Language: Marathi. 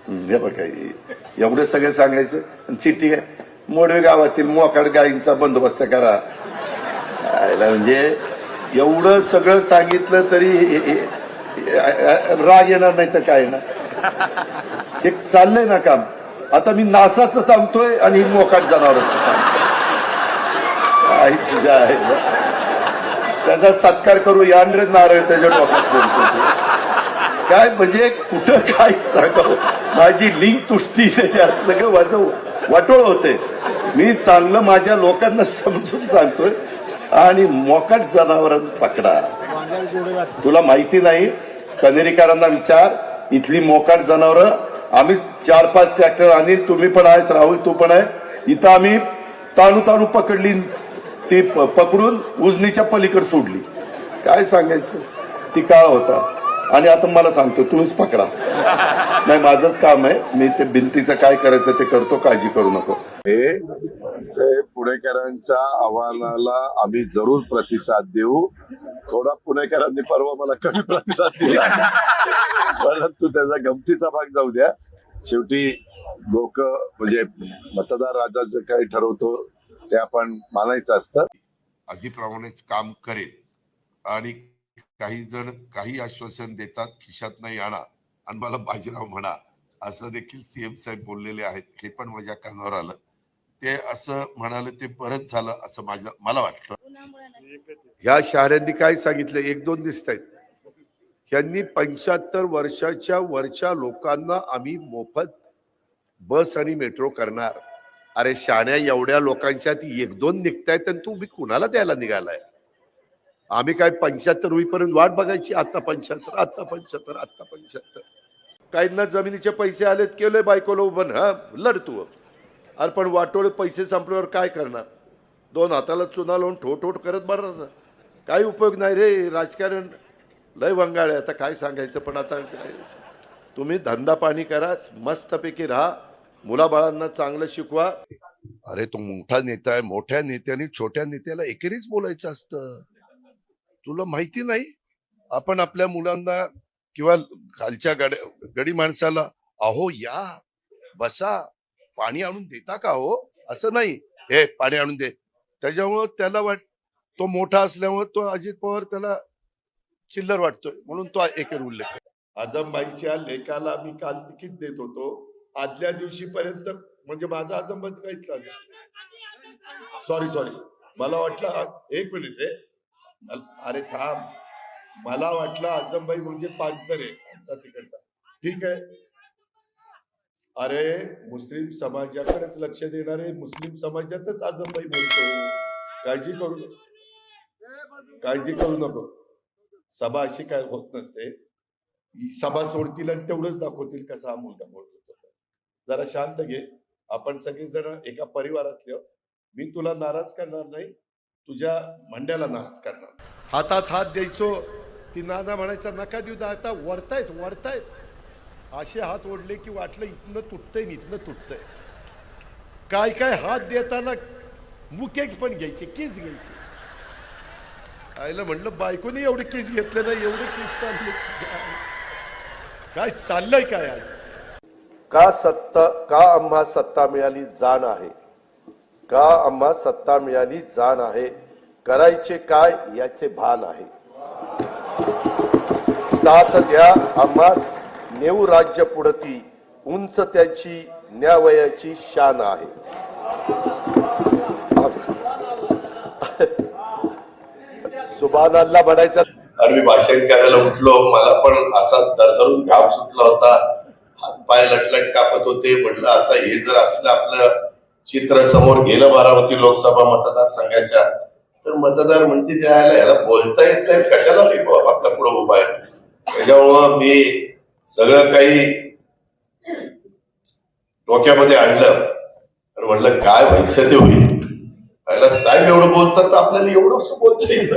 हे बघा एवढं सगळं सांगायचं आणि चिठ्ठी काय मोडवे गावातील मोकाड गायींचा बंदोबस्त करा. म्हणजे एवढं सगळं सांगितलं तरी राग येणार नाही तर काय ना. हे चाललंय ना काम. आता मी नासाचं सांगतोय आणि मोकाट जनावरांचं सांगतोय. तुझ्या आहे त्याचा सत्कार करू यानरे नारळ त्याच्या डोक्यात बोलतो. काय म्हणजे कुठं काय सांगावं. माझी लिंक तुटती त्याच्यात सगळं माझं वाटोळ होते. मी चांगलं माझ्या लोकांना समजून सांगतोय आणि मोकाट जनावरांना पकडा. तुला माहिती नाही कनेरीकरांना विचार. इथली मोकाट जनावर आम्ही 4-5 ट्रॅक्टर आणि तुम्ही पण आहेत राहुल तू पण आहे. इथं आम्ही ताणू पकडली ती पकडून उजनीच्या पलीकडे सोडली. काय सांगायचं ती काळ होता. आणि आता मला सांगतो तुम्हीच पकडा. नाही माझंच काम आहे. मी ते भिंतीचं काय करायचं ते करतो. काळजी करू नको. हे पुणेकरांच्या आव्हानाला आम्ही जरूर प्रतिसाद देऊ. थोडा पुणेकरांनी परवा मला कमी प्रतिसाद दिला परंतु त्याचा गमतीचा भाग जाऊ द्या. शेवटी लोक म्हणजे मतदार राजा जे काही ठरवतो ते आपण मानायचं असतं. आधीप्रमाणेच काम करेल. आणि काही जण काही आश्वासन देतात खिशात नाही आणा आणि मला बाजीराव म्हणा असं देखील सीएम साहेब बोललेले आहेत. हे पण माझ्या कानावर आलं. ते असं म्हणाले ते परत झालं असं मला वाटतं. ह्या शहरांनी काय सांगितलं 1-2 दिसत आहेत. यांनी 75 वर्षाच्या वरच्या लोकांना आम्ही मोफत बस आणि मेट्रो करणार. अरे शाण्या एवढ्या लोकांच्यात 1-2 निघतायत आणि तुम्ही कुणाला द्यायला निघालाय. आम्ही काय 75 होईपर्यंत वाट बघायची. आता 75 आता 75 आता 75. काहींना जमिनीचे पैसे आलेत केले बायकोला उभं हा लढतो. अरे पण वाटोळे पैसे संपल्यावर काय करणार. 2 हाताला चुना लावून ठोठ करत बरं काही उपयोग नाही रे. राजकारण लय वंगाळे. आता काय सांगायचं. पण आता काय तुम्ही धंदा पाणी करा मस्तपैकी राहा. मुलाबाळांना चांगलं शिकवा. अरे तो मोठा नेता आहे. मोठ्या नेत्याने छोट्या नेत्याला एकेरीच बोलायचं असतं. तुला माहिती नाही आपण आपल्या मुलांना किंवा खालच्या गडी माणसाला अहो या बसा पाणी आणून देता का हो असं नाही. हे पाणी आणून दे. त्याच्यामुळं त्याला तो मोठा असल्यामुळे तो अजित पवार त्याला चिल्लर वाटतोय म्हणून तो एकेर उल्लेख करतो. आजमबाईच्या लेकाला मी काल तिकीट देत होतो. आदल्या दिवशी पर्यंत म्हणजे माझा आजमबाई का इथला सॉरी मला वाटलं 1 मिनिट रे. अरे थांब. मला वाटलं आजमबाई म्हणजे पानसरे आमचा तिकडचा. ठीक आहे. अरे मुस्लिम समाजाकडेच लक्ष देणारे मुस्लिम समाजातच आजमबाई बोलतो. काळजी करू नको. सभा अशी काय होत नसते. सभा सोडतील आणि तेवढंच दाखवतील कसा हा मुलगा बोलत होता. जरा शांत घे. आपण सगळेजण एका परिवारातले. मी तुला नाराज करणार नाही. तुझ्या मंड्याला नाराज करणार. हातात हात द्यायचो ती नाना म्हणायचा नका देऊ. आता वरतायत असे हात ओढले की वाटलं इथनं तुटतंय इथनं तुटतंय. काय हात देताना मुके पण घ्यायचे केस घ्यायचे. आईला म्हणलं बायकोनी एवढे केस घेतले ना एवढे केस चालले काय चाललंय काय आज. का आम्हा सत्ता मिळाली जाण आहे. का आम्हा सत्ता मिळाली जाण आहे. करायचे काय याचे भान आहे. साथ द्या आम्हा नेऊ राज्य पुढती उंच त्याची न्यावयाची शान आहे. सुभान अल्लाह म्हणायचं. आणि मी भाषण करायला उठलो. मला पण असा दरदरून घाम सुटला होता. हातपाय लटलट कापत होते. म्हटलं आता हे जर असलं आपलं चित्र समोर गेलं बारामती लोकसभा मतदारसंघाच्या तर मतदार म्हणते याला बोलता येत नाही कशाला आपल्या पुढे उभा आहे. त्याच्यामुळं मी सगळं काही डोक्यामध्ये आणलं आणि म्हटलं काय व्हायचं ते होईल. साहेब एवढं बोलतात तर आपल्याला एवढं बोलता येईल.